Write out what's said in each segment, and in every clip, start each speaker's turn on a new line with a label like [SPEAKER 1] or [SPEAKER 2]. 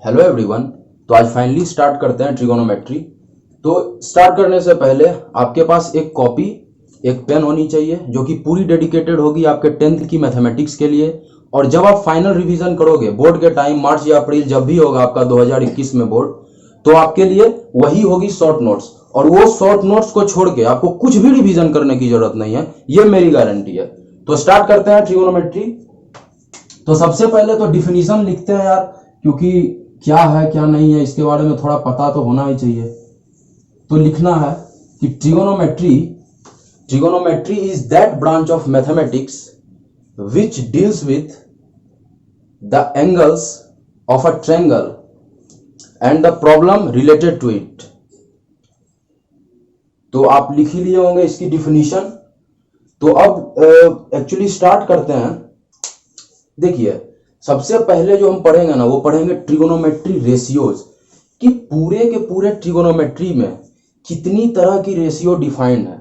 [SPEAKER 1] Hello everyone. तो आज finally start करते हैं ट्रिगोनोमेट्री। तो स्टार्ट करने से पहले आपके पास एक कॉपी एक पेन होनी चाहिए जो कि पूरी डेडिकेटेड होगी आपके 10th की मैथमेटिक्स के लिए। और जब आप फाइनल रिवीजन करोगे बोर्ड के टाइम, मार्च या अप्रैल जब भी होगा आपका 2021 में बोर्ड, तो आपके लिए वही होगी शॉर्ट नोट्स। और वो शॉर्ट नोट्स को छोड़ के आपको कुछ भी रिवीजन करने की जरूरत नहीं है, ये मेरी गारंटी है। तो स्टार्ट करते हैं ट्रिगोनोमेट्री। तो सबसे पहले तो डिफिनीशन लिखते हैं यार, क्योंकि क्या है क्या नहीं है इसके बारे में थोड़ा पता तो होना ही चाहिए। तो लिखना है कि trigonometry is that branch of mathematics which deals with the angles of a triangle and the problem related to it. तो आप लिख ही लिए होंगे इसकी डिफिनीशन। तो अब एक्चुअली स्टार्ट करते हैं। देखिए, सबसे पहले जो हम पढ़ेंगे ना, वो पढ़ेंगे ट्रिगोनोमेट्री रेशियोज कि पूरे के पूरे ट्रिगोनोमेट्री में कितनी तरह की रेशियो डिफाइंड है।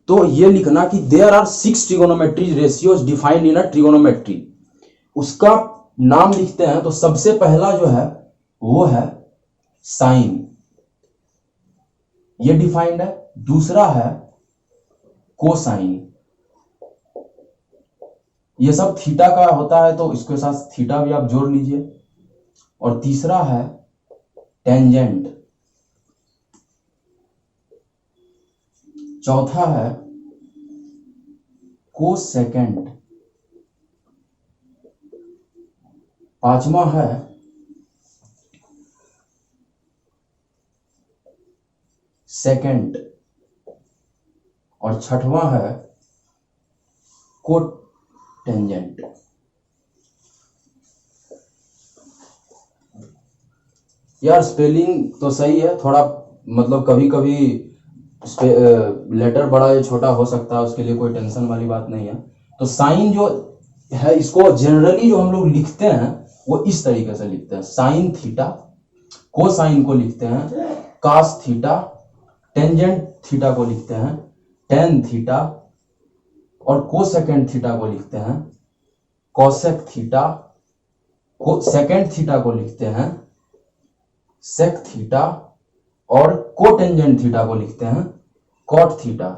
[SPEAKER 1] तो ये लिखना कि there are 6 trigonometry ratios defined in a trigonometry. उसका नाम लिखते हैं। तो सबसे पहला जो है वो है साइन, ये डिफाइंड है। दूसरा है कोसाइन, ये सब थीटा का होता है तो इसके साथ थीटा भी आप जोड़ लीजिए। और तीसरा है टेंजेंट। चौथा है कोसेकेंट। पांचवा है सेकेंड। और छठवां है कोटेंजेंट। यार स्पेलिंग तो सही है, थोड़ा मतलब कभी कभी लेटर बड़ा या छोटा हो सकता है, उसके लिए कोई टेंशन वाली बात नहीं है। तो साइन जो है, इसको जनरली जो हम लोग लिखते हैं वो इस तरीके से लिखते हैं, साइन थीटा। कोसाइन को लिखते हैं कास थीटा। टेंजेंट थीटा को लिखते हैं टेन थीटा। और कोसेकेंड थीटा को लिखते हैं कोसेक थीटा। सेकेंड थीटा को लिखते हैं सेक थीटा। और कोटेंजेंट थीटा को लिखते हैं कॉट थीटा।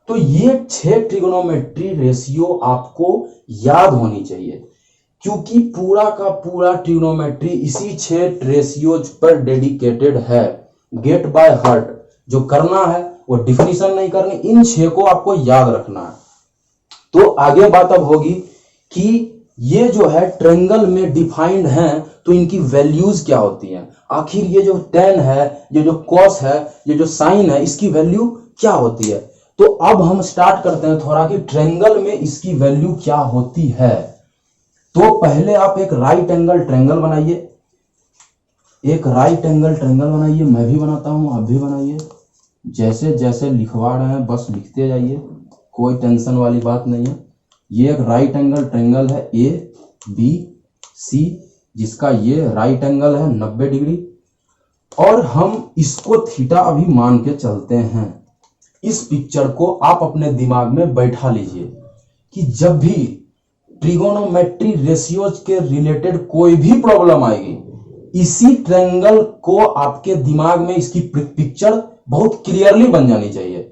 [SPEAKER 1] तो ये 6 ट्रिगोनोमेट्री रेशियो आपको याद होनी चाहिए, क्योंकि पूरा का पूरा ट्रिगोनोमेट्री इसी 6 रेशियोज पर डेडिकेटेड है। गेट बाय हार्ट जो करना है वो डिफिनीशन नहीं करनी, इन 6 को आपको याद रखना है। तो आगे बात अब होगी कि ये जो है ट्रायंगल में डिफाइंड हैं, तो इनकी वैल्यूज क्या होती हैं। आखिर ये जो टेन है, ये जो कॉस है, ये जो साइन है, इसकी वैल्यू क्या होती है। तो अब हम स्टार्ट करते हैं थोड़ा कि ट्रायंगल में इसकी वैल्यू क्या होती है। तो पहले आप एक राइट एंगल ट्रायंगल बनाइए। एक राइट एंगल ट्रायंगल बनाइए, मैं भी बनाता हूं, आप भी बनाइए। जैसे जैसे लिखवा रहे हैं बस लिखते जाइए, कोई टेंशन वाली बात नहीं है। ये एक राइट एंगल ट्रायंगल है ए बी सी, जिसका ये राइट एंगल है 90 डिग्री। और हम इसको थीटा अभी मान के चलते हैं। इस पिक्चर को आप अपने दिमाग में बैठा लीजिए कि जब भी ट्रिगोनोमेट्री रेशियोज के रिलेटेड कोई भी प्रॉब्लम आएगी, इसी ट्रायंगल को आपके दिमाग में इसकी पिक्चर बहुत क्लियरली बन जानी चाहिए।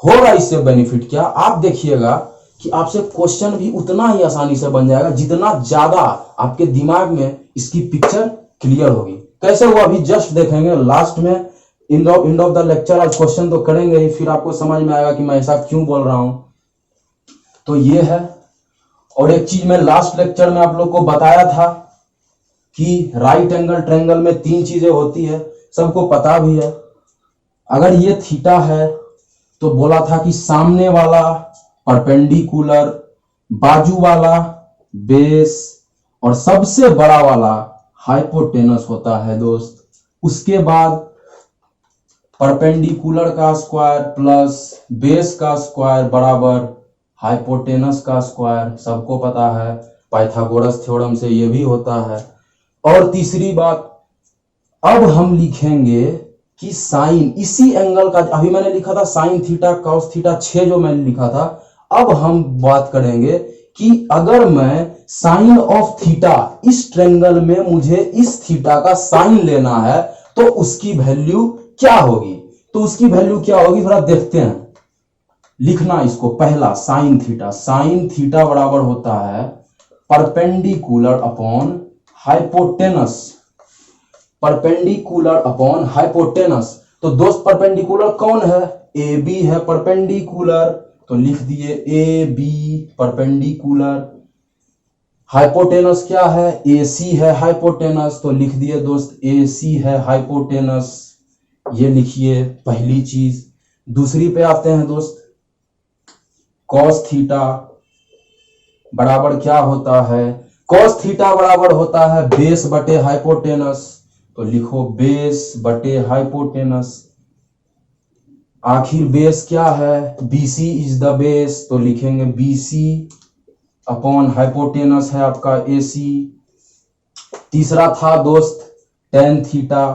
[SPEAKER 1] होगा इससे बेनिफिट क्या, आप देखिएगा कि आपसे क्वेश्चन भी उतना ही आसानी से बन जाएगा जितना ज्यादा आपके दिमाग में इसकी पिक्चर क्लियर होगी। कैसे वो अभी जस्ट देखेंगे लास्ट में, एंड ऑफ द लेक्चर। आज क्वेश्चन तो करेंगे ही, फिर आपको समझ में आएगा कि मैं ऐसा क्यों बोल रहा हूं। तो ये है। और एक चीज मैं लास्ट लेक्चर में आप लोग को बताया था कि राइट एंगल ट्रायंगल में 3 चीजें होती है, सबको पता भी है। अगर ये थीटा है तो बोला था कि सामने वाला परपेंडिकुलर, बाजू वाला बेस, और सबसे बड़ा वाला हाइपोटेनस होता है दोस्त। उसके बाद परपेंडिकुलर का स्क्वायर प्लस बेस का स्क्वायर बराबर हाइपोटेनस का स्क्वायर, सबको पता है, पाइथागोरस थ्योरम से ये भी होता है। और तीसरी बात, अब हम लिखेंगे कि साइन इसी एंगल का, अभी मैंने लिखा था साइन थीटा कॉस थीटा 6 जो मैंने लिखा था। अब हम बात करेंगे कि अगर मैं साइन ऑफ थीटा, इस ट्रायंगल में मुझे इस थीटा का साइन लेना है तो उसकी वैल्यू क्या होगी। तो उसकी वैल्यू क्या होगी थोड़ा देखते हैं। लिखना इसको, पहला साइन थीटा बराबर होता है perpendicular upon hypotenuse, perpendicular upon hypotenuse. तो दोस्त परपेंडिकुलर कौन है, ए बी है परपेंडिकुलर, तो लिख दिए ए बी परपेंडिकुलर। हाइपोटेनस क्या है, ए सी है हाइपोटेनस, तो लिख दिए दोस्त ए सी है हाइपोटेनस। ये लिखिए पहली चीज। दूसरी पे आते हैं दोस्त, कॉस थीटा बराबर क्या होता है, कॉस थीटा बराबर होता है बेस बटे हाइपोटेनस, तो लिखो बेस बटे हाइपोटेनस। आखिर बेस क्या है, BC इज द बेस, तो लिखेंगे BC अपॉन हाइपोटेनस है आपका AC। तीसरा था दोस्त टेन थीटा,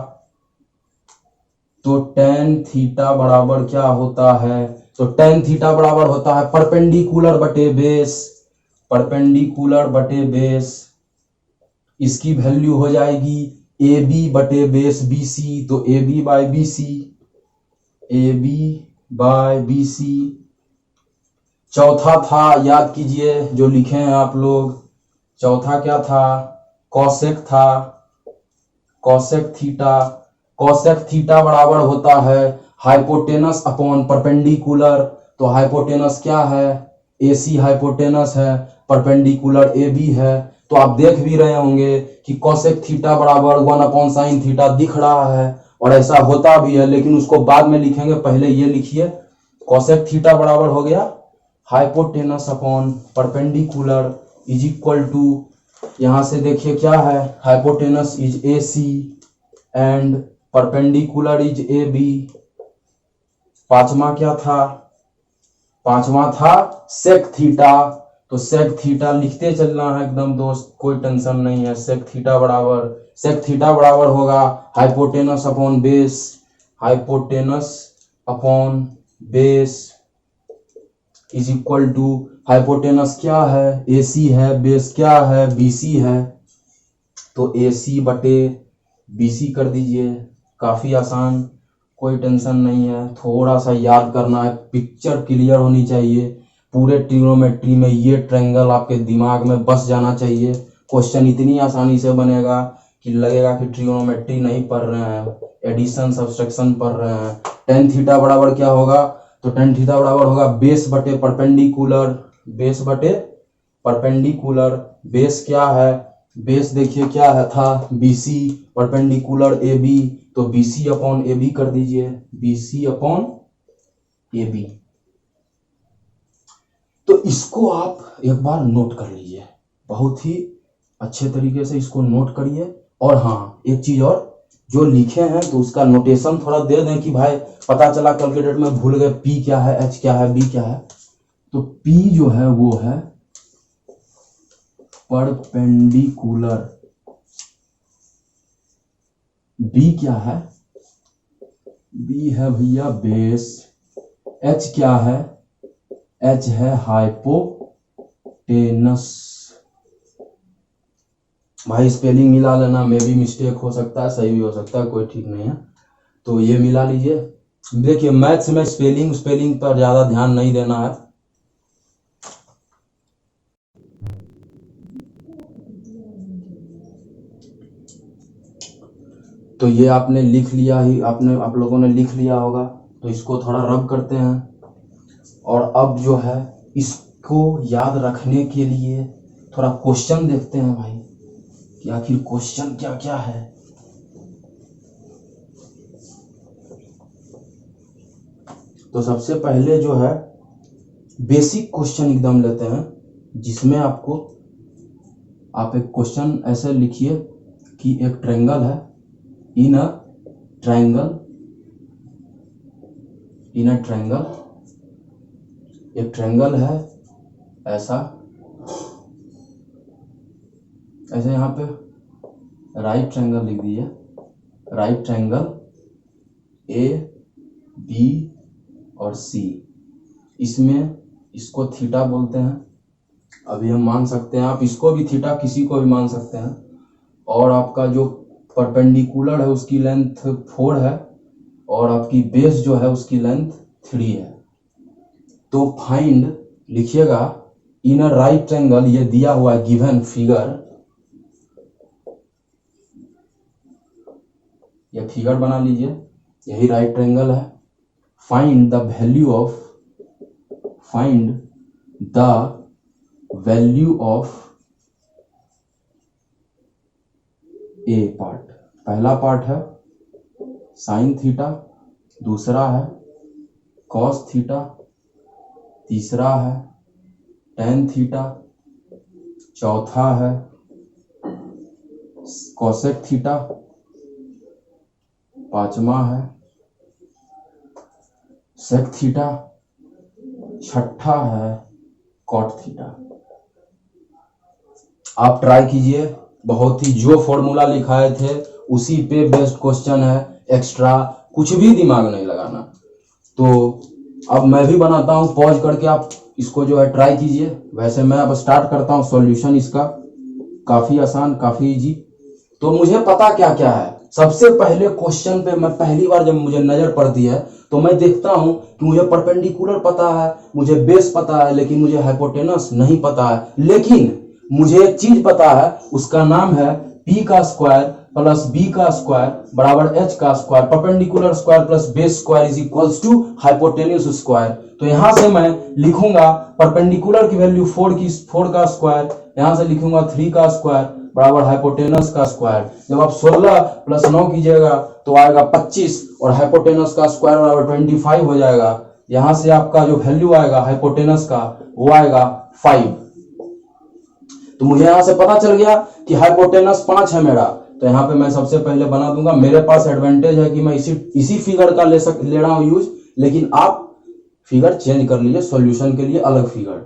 [SPEAKER 1] तो टेन थीटा बराबर क्या होता है, तो टेन थीटा बराबर होता है परपेंडिकुलर बटे बेस, परपेंडिकुलर बटे बेस। इसकी वैल्यू हो जाएगी AB बटे बेस BC, तो AB by BC, AB by BC। चौथा था, याद कीजिए जो लिखे हैं आप लोग, चौथा क्या था, कॉसेक था, कॉसेक थीटा। कॉसेक थीटा बराबर होता है हाइपोटेनस अपॉन परपेंडिकुलर, तो हाइपोटेनस क्या है, AC हाइपोटेनस है, परपेंडिकुलर AB है। तो आप देख भी रहे होंगे कि कॉसेक थीटा बराबर 1 अपॉन साइन थीटा दिख रहा है, और ऐसा होता भी है, लेकिन उसको बाद में लिखेंगे, पहले ये लिखिए। कॉसेक थीटा बराबर हो गया hypotenuse upon perpendicular is equal to, यहां से देखिए क्या है, hypotenuse is AC and perpendicular is AB। पांचवा क्या था, पांचवा था सेक थीटा, तो सेक थीटा लिखते चलना है एकदम दोस्त, कोई टेंशन नहीं है। सेक थीटा बराबर होगा hypotenuse upon base, hypotenuse upon base is equal to, hypotenuse क्या है, AC है, बेस क्या है, BC है, तो AC बटे BC कर दीजिए। काफी आसान, कोई टेंशन नहीं है, थोड़ा सा याद करना है, पिक्चर क्लियर होनी चाहिए। पूरे ट्रिग्नोमेट्री में ये ट्रायंगल आपके दिमाग में बस जाना चाहिए। क्वेश्चन इतनी आसानी से बनेगा कि लगेगा कि ट्रिग्नोमेट्री नहीं पढ़ रहे हैं, एडिशन सब्सट्रैक्शन पढ़ रहे हैं। टेन थीटा बराबर क्या होगा, तो टेन थीटा बराबर होगा बेस बटे परपेंडिकुलर, बेस बटे परपेंडिकुलर। बेस क्या है, बेस देखिए क्या है था, BC परपेंडिकुलर AB, तो BC अपॉन AB कर दीजिए, BC अपॉन AB। तो इसको आप एक बार नोट कर लीजिए, बहुत ही अच्छे तरीके से इसको नोट करिए। और हाँ एक चीज और, जो लिखे हैं तो उसका नोटेशन थोड़ा दे दें कि भाई पता चला कैलकुलेटर में भूल गए, P क्या है, H क्या है, B क्या है। तो P जो है वो है परपेंडिकुलर, B क्या है, B है भैया बेस, H क्या है, H है हाइपोटेनस। भाई स्पेलिंग मिला लेना, मे भी मिस्टेक हो सकता है, सही भी हो सकता है, कोई ठीक नहीं है, तो ये मिला लीजिए। देखिए मैथ्स में स्पेलिंग पर ज्यादा ध्यान नहीं देना है। तो ये आपने लिख लिया ही, आप लोगों ने लिख लिया होगा, तो इसको थोड़ा रब करते हैं। और अब जो है इसको याद रखने के लिए थोड़ा क्वेश्चन देखते हैं भाई, कि आखिर क्वेश्चन क्या क्या है। तो सबसे पहले जो है बेसिक क्वेश्चन एकदम लेते हैं, जिसमें आपको, आप एक क्वेश्चन ऐसे लिखिए कि एक ट्रायंगल है, इन अ ट्रायंगल, एक ट्रायंगल है ऐसा, ऐसे यहाँ पे राइट ट्रायंगल लिख दीजिए, राइट ट्रायंगल A B और C, इसमें इसको थीटा बोलते हैं, अभी हम मान सकते हैं, आप इसको भी थीटा किसी को भी मान सकते हैं, और आपका जो परपेंडिकुलर है उसकी लेंथ 4 है और आपकी बेस जो है उसकी लेंथ 3 है। तो फाइंड लिखिएगा इन अ राइट ट्रायंगल, ये दिया हुआ है गिवन फिगर, ये फिगर बना लीजिए, यही राइट ट्रायंगल है। Find the value of A part. पहला पार्ट है साइन थीटा, दूसरा है कॉस थीटा, तीसरा है टेन थीटा, चौथा है कोसेक थीटा, पांचवा है सेक थीटा, छठा है कॉट थीटा। आप ट्राई कीजिए, बहुत ही जो फॉर्मूला लिखाए थे उसी पे बेस्ड क्वेश्चन है, एक्स्ट्रा कुछ भी दिमाग नहीं लगाना। तो अब मैं भी बनाता हूं, पॉज करके आप इसको जो है ट्राई कीजिए। वैसे मैं अब स्टार्ट करता हूं सॉल्यूशन इसका, काफी आसान, काफी इजी। तो मुझे पता क्या क्या है, सबसे पहले क्वेश्चन पे मैं पहली बार जब मुझे नजर पड़ती है तो मैं देखता हूं कि मुझे परपेंडिकुलर पता है, मुझे बेस पता है, लेकिन मुझे हाइपोटेनस नहीं पता है। लेकिन मुझे एक चीज पता है, उसका नाम है p का स्क्वायर प्लस b का स्क्वायर बराबर h का square, perpendicular square plus base square is equals to hypotenuse square. तो यहां से मैं लिखूंगा परपेंडिकुलर की वैल्यू 4 का स्क्वायर, यहां से लिखूंगा 3 का स्क्वायर बराबर हाइपोटेनस का स्क्वायर। जब आप 16 प्लस 9 कीजिएगा तो आएगा 25 और हाइपोटेनस का स्क्वायर बराबर 25 हो जाएगा। यहां से आपका जो वैल्यू आएगा हाइपोटेनस का वो आएगा 5। तो मुझे यहां से पता चल गया कि हाइपोटेनस 5 है मेरा। तो यहां पे मैं सबसे पहले बना दूंगा, मेरे पास एडवांटेज है कि मैं इसी फिगर का ले रहा हूं यूज, लेकिन आप फिगर चेंज कर लीजिए, सॉल्यूशन के लिए अलग फिगर।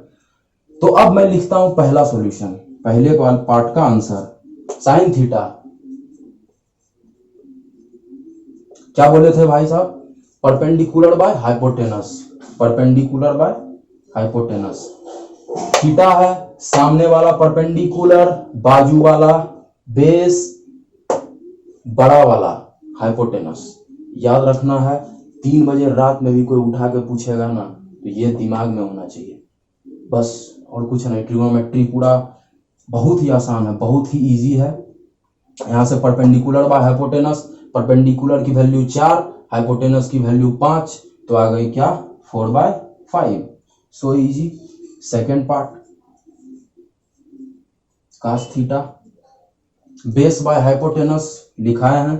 [SPEAKER 1] तो अब मैं लिखता हूं पहला सॉल्यूशन, पहले पार्ट का आंसर। साइन थीटा क्या बोले थे भाई साहब, perpendicular by hypotenuse, perpendicular by hypotenuse. Theta है सामने वाला परपेंडिकुलर, बाजू वाला बेस, बड़ा वाला हाइपोटेनस। याद रखना है, 3 बजे रात में भी कोई उठा के पूछेगा ना तो ये दिमाग में होना चाहिए, बस और कुछ नहीं। ट्रिग्नोमेट्री पूरा बहुत ही आसान है, बहुत ही इजी है। यहां से परपेंडिकुलर बाय हाइपोटेनस, परपेंडिकुलर की वैल्यू 4, हाइपोटेनस की वैल्यू 5, तो आ गई क्या 4/5। So easy. Second part cos theta, base by hypotenuse लिखाए हैं,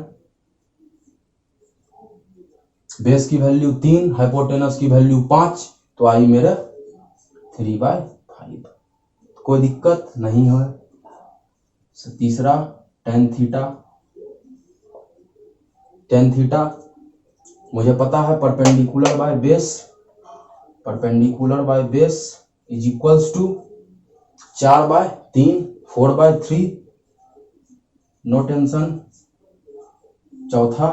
[SPEAKER 1] बेस की वैल्यू 3, हाइपोटेनस की वैल्यू 5, तो आई मेरे 3/5। कोई दिक्कत नहीं है। तीसरा टेन थीटा, टेन थीटा मुझे पता है perpendicular by base, perpendicular by base is equals to 4/3, 4/3, no tension. चौथा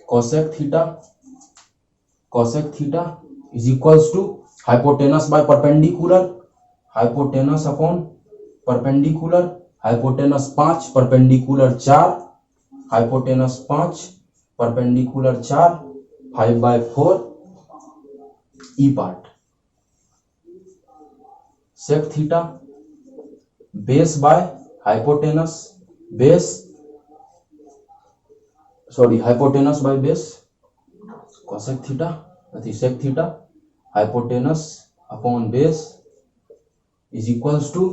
[SPEAKER 1] cosec theta, cosec theta is equals to hypotenuse by perpendicular, hypotenuse upon perpendicular, hypotenuse 5, perpendicular 4, hypotenuse 5, perpendicular 4, 5/4। E part sec theta, base by hypotenuse, base sorry hypotenuse by base, cosec theta sec theta, hypotenuse upon base is equals to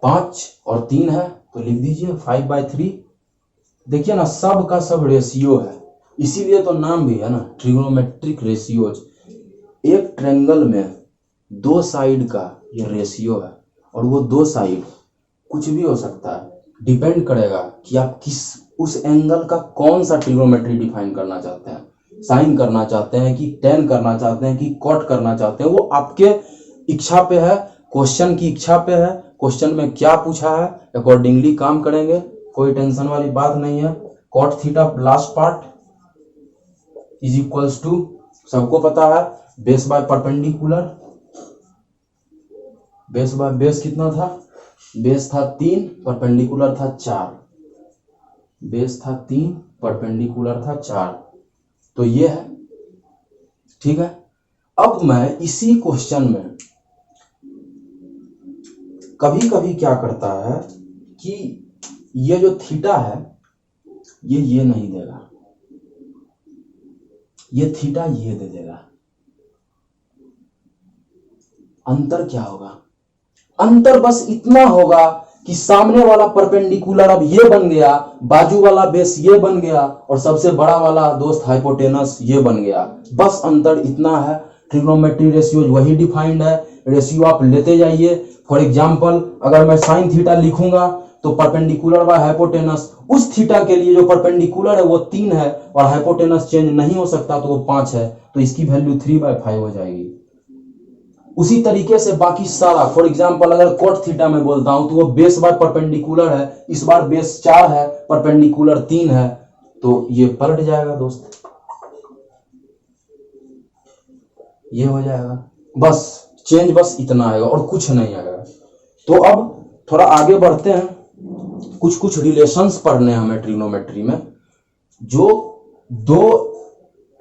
[SPEAKER 1] 5 और 3 है तो लिख दीजिए 5/3। देखिए ना, सब का सब रेशियो है, इसीलिए तो नाम भी है ना ट्रिग्नोमेट्रिक रेशियोज। एक ट्रायंगल में 2 साइड का ये रेशियो है, और वो 2 साइड कुछ भी हो सकता है, डिपेंड करेगा कि आप किस उस एंगल का कौन सा ट्रिग्नोमेट्री डिफाइन करना चाहते हैं, साइन करना चाहते हैं कि टेन करना चाहते हैं कि कॉट करना चाहते हैं, वो आपके इच्छा पे है, क्वेश्चन की इच्छा पे है, क्वेश्चन में क्या पूछा है अकॉर्डिंगली काम करेंगे, कोई टेंशन वाली बात नहीं है। Cot theta last part is equals to, सबको पता है, बेस बाय परपेंडिकुलर, बेस कितना था, बेस था 3, परपेंडिकुलर था 4, बेस था 3, परपेंडिकुलर था 4, तो ये है। ठीक है, अब मैं इसी क्वेश्चन में कभी कभी क्या करता है कि ये जो थीटा है ये नहीं देगा, ये थीटा ये दे देगा। अंतर क्या होगा, अंतर बस इतना होगा कि सामने वाला परपेंडिकुलर अब ये बन गया, बाजू वाला बेस ये बन गया, और सबसे बड़ा वाला दोस्त हाइपोटेनस ये बन गया। बस अंतर इतना है। ट्रिग्नोमेट्री रेशियो वही डिफाइंड है, रेशियो आप लेते जाइए। फॉर एग्जांपल अगर मैं साइन थीटा लिखूंगा तो परपेंडिकुलर बाय हाइपोटेनस, उस थीटा के लिए जो परपेंडिकुलर है वो 3 है और हाइपोटेनस चेंज नहीं हो सकता तो वो 5 है, तो इसकी वैल्यू 3/5 हो जाएगी। उसी तरीके से बाकी सारा, फॉर एग्जांपल अगर कोट थीटा में बोलता हूं तो वो बेस बार परपेंडिकुलर है, इस बार बेस 4 है, परपेंडिकुलर 3 है, तो ये पलट जाएगा दोस्त, ये हो जाएगा। बस चेंज बस इतना आएगा और कुछ नहीं आएगा। तो अब थोड़ा आगे बढ़ते हैं, कुछ कुछ रिलेशंस पढ़ने हैं हमें ट्रिग्नोमेट्री में, जो दो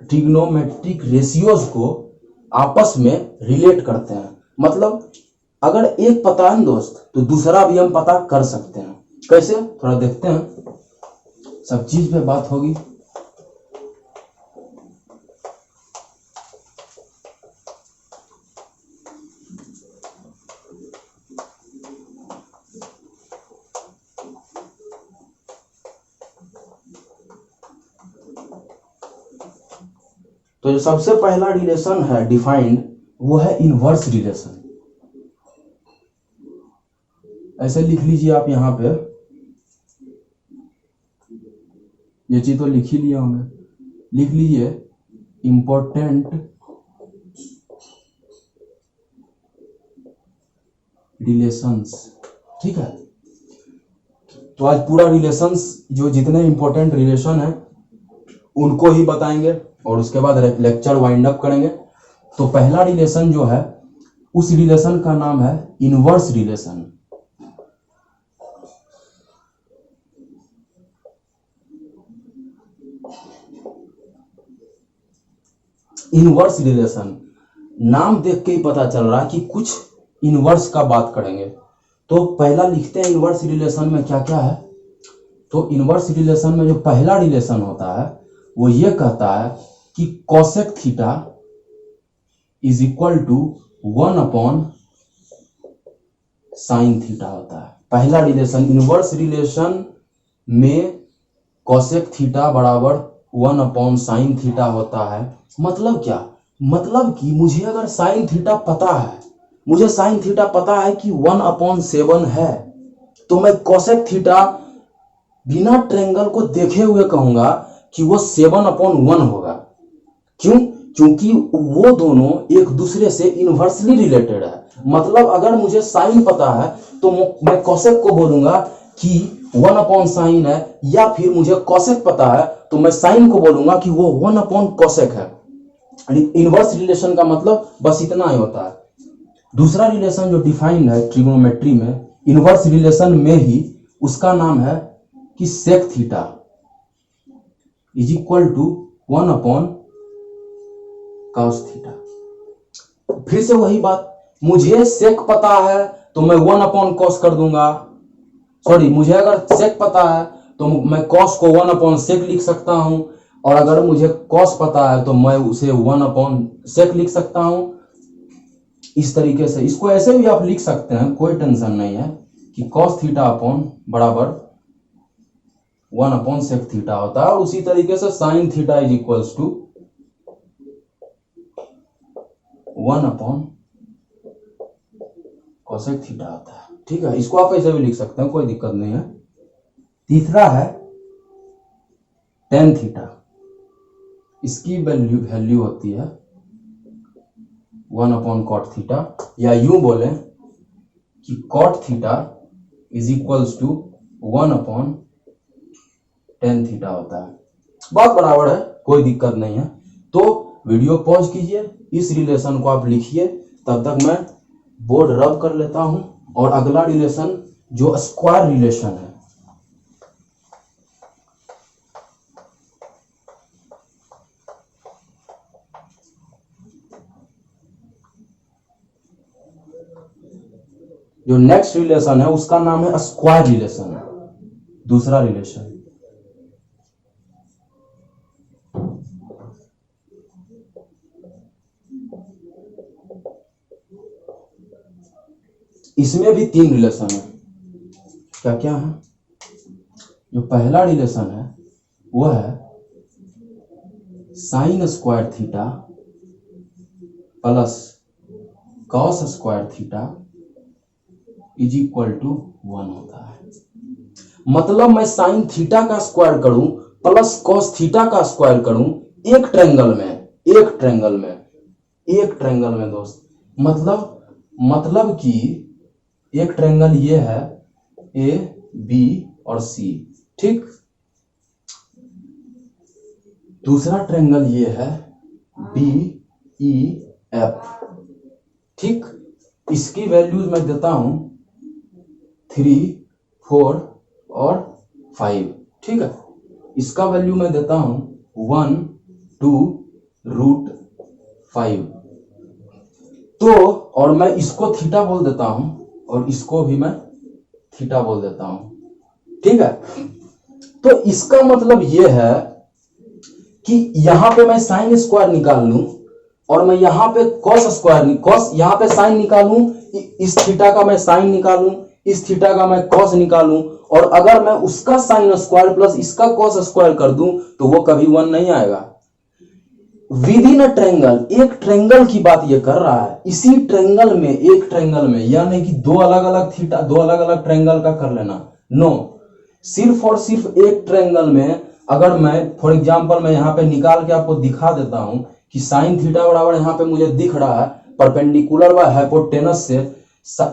[SPEAKER 1] ट्रिग्नोमेट्रिक रेशियोज को आपस में रिलेट करते हैं। मतलब अगर एक पता है दोस्त तो दूसरा भी हम पता कर सकते हैं। कैसे, थोड़ा देखते हैं, सब चीज पे बात होगी। तो जो सबसे पहला रिलेशन है डिफाइंड वो है इनवर्स रिलेशन। ऐसे लिख लीजिए आप यहां पे, ये चीज तो लिख ही लिया होंगे, लिख लीजिए इंपॉर्टेंट रिलेशंस। ठीक है, तो आज पूरा रिलेशंस, जो जितने इंपॉर्टेंट रिलेशन है उनको ही बताएंगे और उसके बाद लेक्चर वाइंड अप करेंगे। तो पहला रिलेशन जो है उस रिलेशन का नाम है इनवर्स रिलेशन। इनवर्स रिलेशन नाम देख के ही पता चल रहा है कि कुछ इनवर्स का बात करेंगे। तो पहला लिखते हैं इनवर्स रिलेशन में क्या क्या है। तो इनवर्स रिलेशन में जो पहला रिलेशन होता है वो ये कहता है कि cosec theta is equal to 1/sin theta होता है। पहला रिलेशन, इनवर्स रिलेशन में कोसेक थीटा बराबर 1/sin थीटा होता है। मतलब क्या, मतलब कि मुझे अगर साइन थीटा पता है, मुझे साइन थीटा पता है कि 1/7 है, तो मैं कोसेक थीटा बिना ट्रायंगल को देखे हुए कहूंगा कि वो 7/1 होगा। क्यों? क्योंकि वो दोनों एक दूसरे से इनवर्सली रिलेटेड है। मतलब अगर मुझे साइन पता है तो मैं कोसेक को बोलूंगा कि 1/sin है, या फिर मुझे कोसेक पता है तो मैं साइन को बोलूंगा कि वो 1/कोसेक है। इनवर्स रिलेशन का मतलब बस इतना ही होता है। दूसरा रिलेशन जो डिफाइंड है ट्रिग्नोमेट्री में इनवर्स रिलेशन में ही, उसका नाम है कि sec theta is equal to 1/cos theta. फिर से वही बात, मुझे सेक पता है तो मैं 1/cos कर दूंगा। सॉरी, मुझे अगर सेक पता है तो मैं cos को 1/sec लिख सकता हूं, और अगर मुझे cos पता है तो मैं उसे 1/sec लिख सकता हूं। इस तरीके से इसको ऐसे भी आप लिख सकते हैं, कोई टेंशन नहीं है, कि cos थीटा अपॉन बराबर 1/sec थीटा होता है। और उसी तरीके से sin theta is equals to 1/cosec theta होता है। ठीक है, इसको आप ऐसे भी लिख सकते हैं, कोई दिक्कत नहीं है। तीसरा है tan थीटा, इसकी वैल्यू होती है 1/cot थीटा, या यूं बोले कि cot theta is equals to 1/tan theta होता है। बहुत बराबर है, कोई दिक्कत नहीं है। तो वीडियो पॉज कीजिए, इस रिलेशन को आप लिखिए, तब तक मैं बोर्ड रब कर लेता हूं और अगला रिलेशन जो स्क्वायर रिलेशन है, जो नेक्स्ट रिलेशन है उसका नाम है स्क्वायर रिलेशन, दूसरा रिलेशन। इसमें भी 3 रिलेशन है। क्या क्या है? जो पहला रिलेशन है वो है sine square theta plus cos square theta is equal to 1 होता है। मतलब मैं साइन थीटा का स्क्वायर करूं प्लस कॉस थीटा का स्क्वायर करूं एक ट्रायंगल में दोस्त, मतलब कि एक ट्रायंगल ये है ए बी और सी, ठीक। दूसरा ट्रायंगल ये है बी ई एफ, ठीक। इसकी वैल्यूज मैं देता हूं 3, 4 और 5, ठीक है। इसका वैल्यू मैं देता हूं 1, 2√5। तो और मैं इसको थीटा बोल देता हूं और इसको भी मैं थीटा बोल देता हूं, ठीक है। तो इसका मतलब यह है कि यहां पे मैं साइन स्क्वायर निकाल लूं और मैं यहां पे कॉस यहां पे साइन निकालूं, इस थीटा का मैं साइन निकालूं, इस थीटा का मैं कॉस निकालूं, और अगर मैं उसका साइन स्क्वायर प्लस इसका कॉस स्क्वायर कर दूं तो वो कभी 1 नहीं आएगा। विद इन अ ट्रायंगल, एक ट्रायंगल की बात ये कर रहा है। इसी ट्रायंगल में, एक ट्रायंगल में, यानी कि दो अलग अलग थीटा, दो अलग अलग ट्रायंगल का कर लेना, नो, सिर्फ और सिर्फ एक ट्रायंगल में। अगर मैं फॉर एग्जांपल मैं यहाँ पे निकाल के आपको दिखा देता हूं कि साइन थीटा बराबर यहाँ पे मुझे दिख रहा है परपेंडिकुलर व हाइपोटेनस से,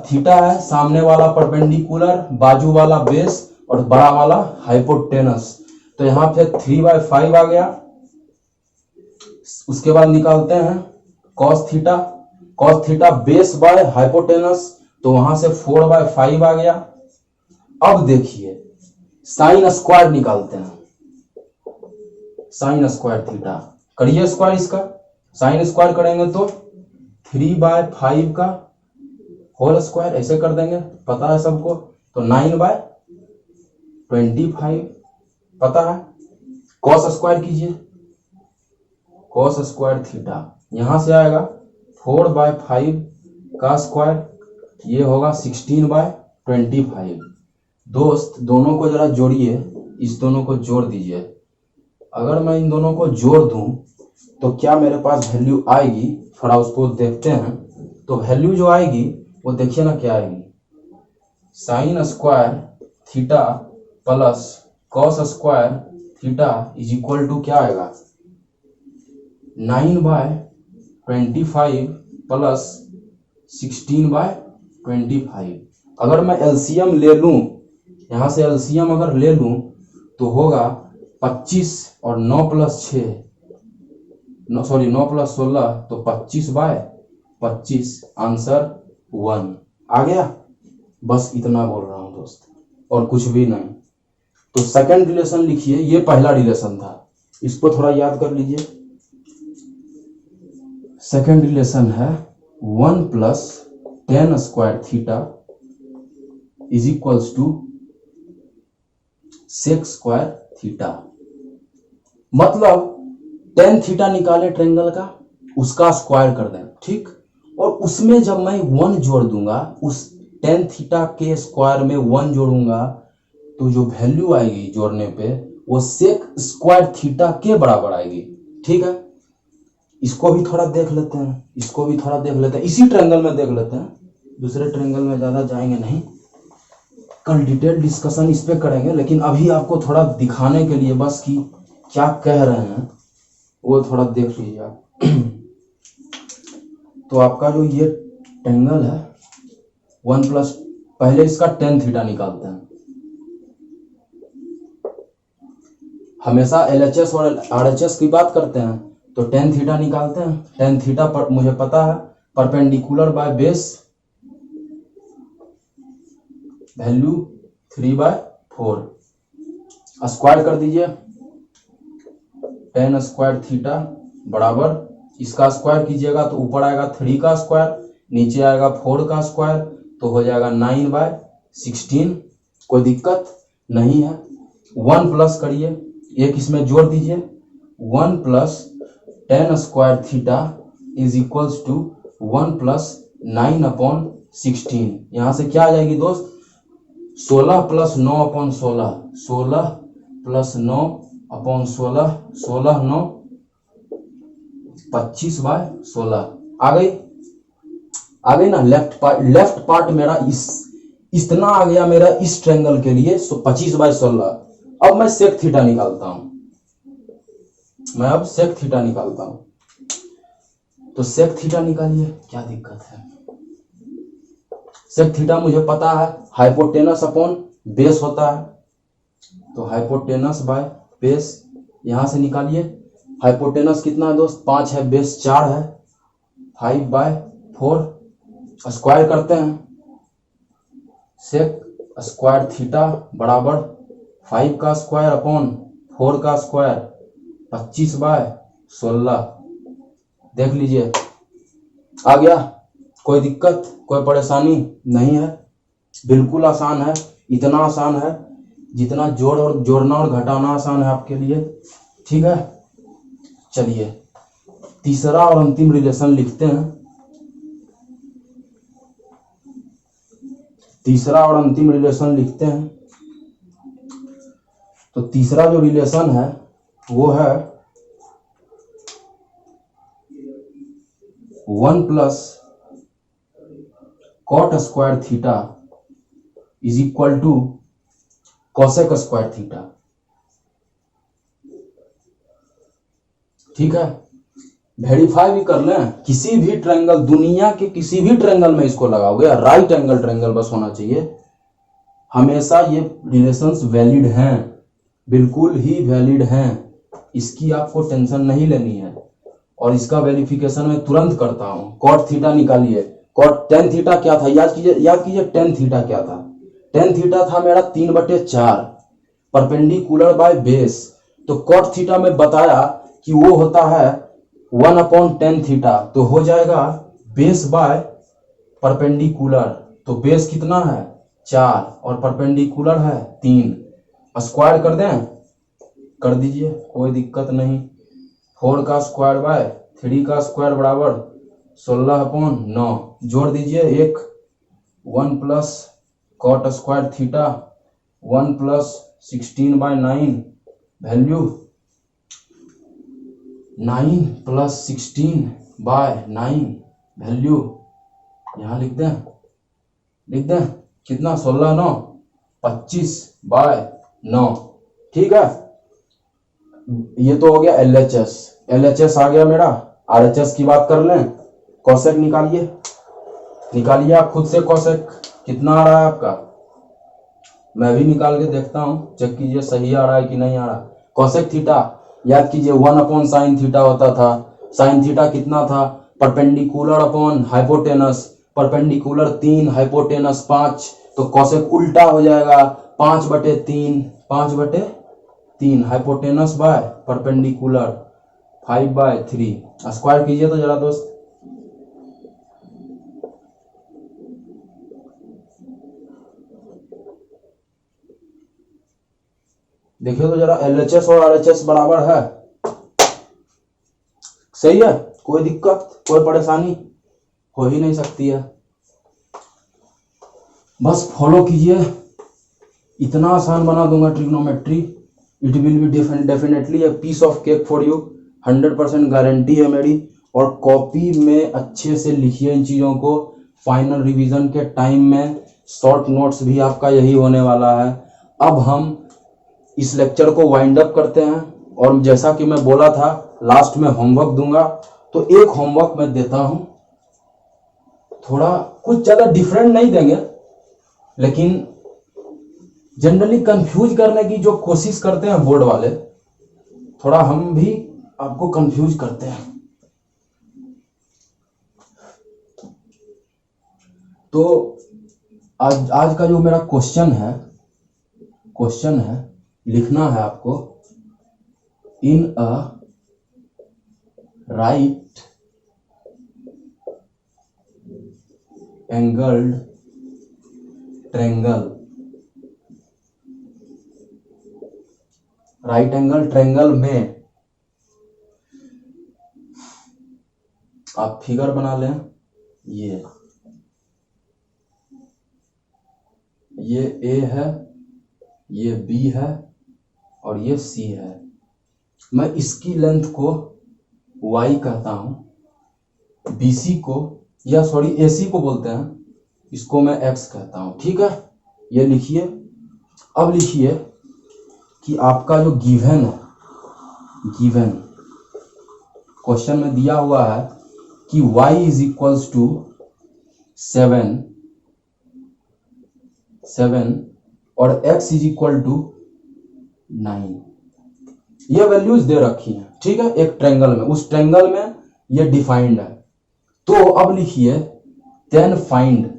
[SPEAKER 1] थीटा है सामने वाला परपेंडिकुलर, बाजू वाला बेस और बड़ा वाला हाइपोटेनस। तो यहाँ पे 3/5 आ गया। उसके बाद निकालते हैं cos theta base by hypotenuse, तो वहां से 4/5 आ गया। अब देखिए साइन स्क्वायर निकालते हैं, साइन स्क्वायर थीटा, करिए स्क्वायर इसका, साइन स्क्वायर करेंगे तो 3/5 का होल स्क्वायर ऐसे कर देंगे, पता है सबको, तो 9/25 पता है। कॉस स्क्वायर कीजिए, कॉस स्क्वायर थीटा यहां से आएगा 4/5 का स्क्वायर, ये होगा 16/25। दोस्त दोनों को जरा जोड़िए, इस दोनों को जोड़ दीजिए। अगर मैं इन दोनों को जोड़ दूं तो क्या मेरे पास वैल्यू आएगी, थोड़ा उसको देखते हैं। तो वैल्यू जो आएगी वो देखिए ना क्या आएगी, sine square theta plus cos square theta is equal to क्या आएगा, 9/25 प्लस 16/25। अगर मैं एलसीएम ले लूं, यहां से एलसीएम अगर ले लूं तो होगा 25 और 9 + 16 तो 25/25, आंसर 1 आ गया। बस इतना बोल रहा हूं दोस्त, और कुछ भी नहीं। तो सेकंड रिलेशन लिखिए, ये पहला रिलेशन था, इसको थोड़ा याद कर लीजिए। सेकंड रिलेशन है 1 + tan square theta is equals to sec square theta. मतलब tan थीटा निकाले ट्रायंगल का, उसका स्क्वायर कर दें, ठीक। और उसमें जब मैं 1 जोड़ दूंगा, उस tan थीटा के स्क्वायर में 1 जोड़ूंगा, तो जो वैल्यू आएगी जोड़ने पे वो sec स्क्वायर थीटा के बराबर आएगी, ठीक है। इसको भी थोड़ा देख लेते हैं, इसको भी थोड़ा देख लेते हैं, इसी ट्रायंगल में देख लेते हैं, दूसरे ट्रायंगल में ज्यादा जाएंगे नहीं, कल डिटेल डिस्कशन इस पे करेंगे। लेकिन अभी आपको थोड़ा दिखाने के लिए बस कि क्या कह रहे हैं वो थोड़ा देख लीजिए आप। तो आपका जो ये ट्रायंगल है 1+, पहले इसका tan थीटा निकालते हैं। हमेशा LHS और RHS की बात करते हैं तो tan थीटा निकालते हैं। tan थीटा पर मुझे पता है perpendicular by base value 3/4। Square कर दीजिए, tan स्क्वायर थीटा बराबर, इसका स्क्वायर कीजिएगा तो ऊपर आएगा 3 का स्क्वायर, नीचे आएगा 4 का स्क्वायर, तो हो जाएगा 9/16। कोई दिक्कत नहीं है। 1 प्लस करिए, एक इसमें जोड़ दीजिए, 1 plus tan square theta is equals to 1 plus 9/16। यहाँ से क्या आ जाएगी दोस्त, 16 प्लस 9/16, 16 प्लस 9/16, 16 9 25/16 आ गई ना। लेफ्ट पार्ट मेरा इतना आ गया मेरा इस ट्रायंगल के लिए 25/16। अब मैं सेक थीटा निकालता हूं, तो सेक थीटा निकालिए, क्या दिक्कत है। सेक थीटा मुझे पता है, हाइपोटेनस अपॉन बेस होता है, तो हाइपोटेनस बाय बेस यहां से निकालिए। हाइपोटेनस कितना है दोस्त, 5 है, बेस 4 है, 5/4। स्क्वायर करते हैं, सेक स्क्वायर थीटा बराबर 5 का स्क्वायर अपॉन 4 का स्क्वायर 25/16। देख लीजिए आ गया। कोई दिक्कत, कोई परेशानी नहीं है, बिल्कुल आसान है। इतना आसान है जितना जोड़ना और घटाना आसान है आपके लिए। ठीक है, चलिए तीसरा और अंतिम रिलेशन लिखते हैं। तो तीसरा जो रिलेशन है वो है 1 plus cot square theta is equal to cosec square theta. ठीक है, वेरीफाई भी कर लें, किसी भी ट्रायंगल, दुनिया के किसी भी ट्रायंगल में इसको लगाओगे, राइट एंगल ट्रायंगल बस होना चाहिए, हमेशा ये रिलेशंस वैलिड हैं, बिल्कुल ही वैलिड हैं। इसकी आपको टेंशन नहीं लेनी है, और इसका वेरिफिकेशन मैं तुरंत करता हूं। कॉट थीटा निकालिए, कॉट टेन थीटा क्या था, याद कीजिए टेन थीटा क्या था। टेन थीटा था मेरा 3/4 परपेंडिकुलर बाय बेस। तो कॉट थीटा में बताया कि वो होता है 1/10 थीटा, तो हो जाएगा बेस बाय परपेंडिकुलर। तो बेस कितना है 4 और परपेंडिकुलर है 3। स्क्वायर कर दें, कर दीजिए, कोई दिक्कत नहीं। 4 का स्क्वायर बाय 3 का स्क्वायर बराबर 16/9। जोड़ दीजिए एक, 1 plus cot square theta 1 plus 16/9 value 9 plus 16/9 value यहां लिख दें कितना, 16 9 25/9। ठीक है, ये तो हो गया एलएचएस आ गया मेरा। आरएचएस की बात कर लें, कोसेक निकालिए आप खुद से। कोसेक कितना आ रहा है आपका, मैं भी निकाल के देखता हूं, चेक कीजिए सही आ रहा है कि नहीं आ रहा। कोसेक थीटा याद कीजिए 1/sin थीटा होता था। साइन थीटा कितना था, perpendicular upon hypotenuse, perpendicular 3 hypotenuse 5, तो कोसेक उल्टा हो जाएगा 5/3 हाइपोटेनस बाय परपेंडिकुलर 5/3। स्क्वायर कीजिए तो जरा दोस्त, देखिए तो जरा एलएचएस और आरएचएस बराबर है, सही है, कोई दिक्कत कोई परेशानी हो ही नहीं सकती है। बस फॉलो कीजिए, इतना आसान बना दूंगा trigonometry. It will be definitely a piece of cake for you, 100% guarantee है मेरी। और कॉपी में अच्छे से लिखिए इन चीज़ों को, फाइनल रिवीजन के टाइम में शॉर्ट नोट्स भी आपका यही होने वाला है। अब हम इस लेक्चर को वाइंड अप करते हैं, और जैसा कि मैं बोला था लास्ट में होमवर्क दूंगा, तो एक होमवर्क मैं देता हूं, थोड़ा कुछ ज़्यादा डिफरेंट नहीं देंगे, लेकिन जनरली कंफ्यूज करने की जो कोशिश करते हैं बोर्ड वाले, थोड़ा हम भी आपको कंफ्यूज करते हैं। तो आज का जो मेरा क्वेश्चन है लिखना है आपको, in a right angled triangle, right angle triangle में आप फिगर बना लें। ये ए है, ये बी है और ये सी है। मैं इसकी लेंथ को y कहता हूं, BC को या सॉरी AC को बोलते हैं, इसको मैं x कहता हूं। ठीक है, ये लिखिए। अब लिखिए कि आपका जो गिवन क्वेश्चन में दिया हुआ है कि y इज इक्वल्स टू 7 और x इज इक्वल टू 9, ये वैल्यूज दे रखी हैं। ठीक है, एक ट्रायंगल में, उस ट्रायंगल में ये डिफाइंड है। तो अब लिखिए then find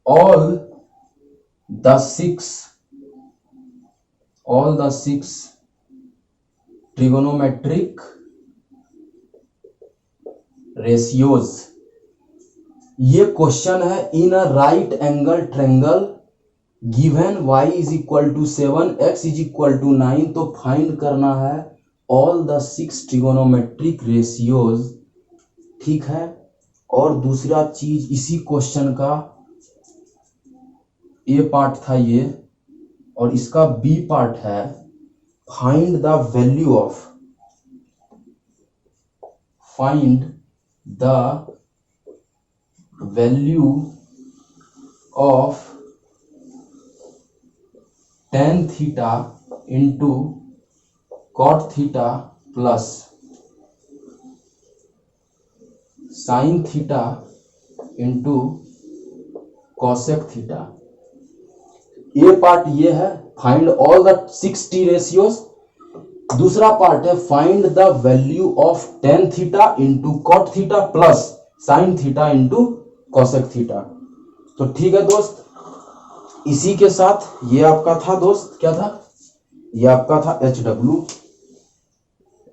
[SPEAKER 1] all the six trigonometric ratios। ये क्वेश्चन है in a right angle triangle given y is equal to 7, x is equal to 9। तो फाइंड करना है ऑल द 6 ट्रिगोनोमेट्रिक रेशियोज। ठीक है, और दूसरा चीज इसी क्वेश्चन का ए पार्ट था ये, और इसका बी पार्ट है find the value of tan theta into cot theta plus sin theta into cosec theta. ये पार्ट ये है find all the 6 T ratios. दूसरा पार्ट है find the value of tan theta into cot theta plus sin theta into cosec theta. तो ठीक है दोस्त, इसी के साथ ये आपका था दोस्त, क्या था, ये आपका था HW,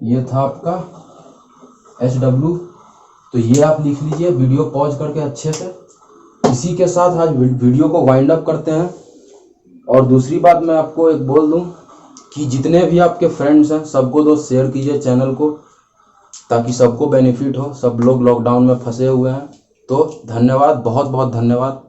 [SPEAKER 1] ये था आपका HW। तो ये आप लिख लीजिए वीडियो पॉज करके अच्छे से। इसी के साथ आज वीडियो को वाइंड अप करते हैं। और दूसरी बात मैं आपको एक बोल दूं कि जितने भी आपके फ्रेंड्स हैं सबको दोस्त शेयर कीजिए चैनल को, ताकि सबको बेनिफिट हो। सब लोग लॉकडाउन में फंसे हुए हैं। तो धन्यवाद, बहुत बहुत धन्यवाद।